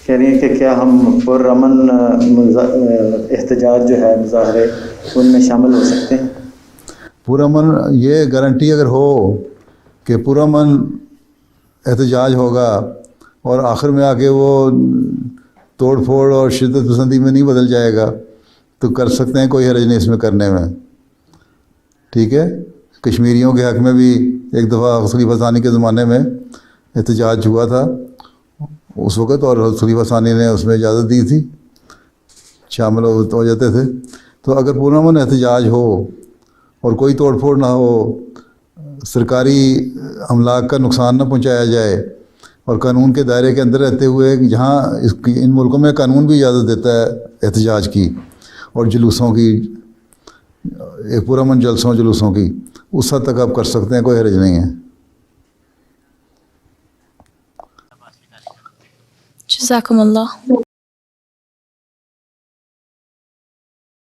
کہہ رہی ہیں کہ کیا ہم پرامن احتجاج جو ہے مظاہرے ان میں شامل ہو سکتے ہیں؟ پرامن یہ گارنٹی اگر ہو کہ پرامن احتجاج ہوگا اور آخر میں آ کے وہ توڑ پھوڑ اور شدت پسندی میں نہیں بدل جائے گا تو کر سکتے ہیں، کوئی حرج نہیں اس میں کرنے میں، ٹھیک ہے۔ کشمیریوں کے حق میں بھی ایک دفعہ خلیفہ ثانی کے زمانے میں احتجاج ہوا تھا اس وقت، اور خلیفہ ثانی نے اس میں اجازت دی تھی، شامل ہو جاتے تھے۔ تو اگر پرامن احتجاج ہو اور کوئی توڑ پھوڑ نہ ہو، سرکاری املاک کا نقصان نہ پہنچایا جائے، اور قانون کے دائرے کے اندر رہتے ہوئے، جہاں ان ملکوں میں قانون بھی اجازت دیتا ہے احتجاج کی اور جلوسوں کی، ایک پرامن جلوسوں کی، اس حد تک آپ کر سکتے ہیں، کوئی حرج نہیں ہے۔ جزاکم اللہ۔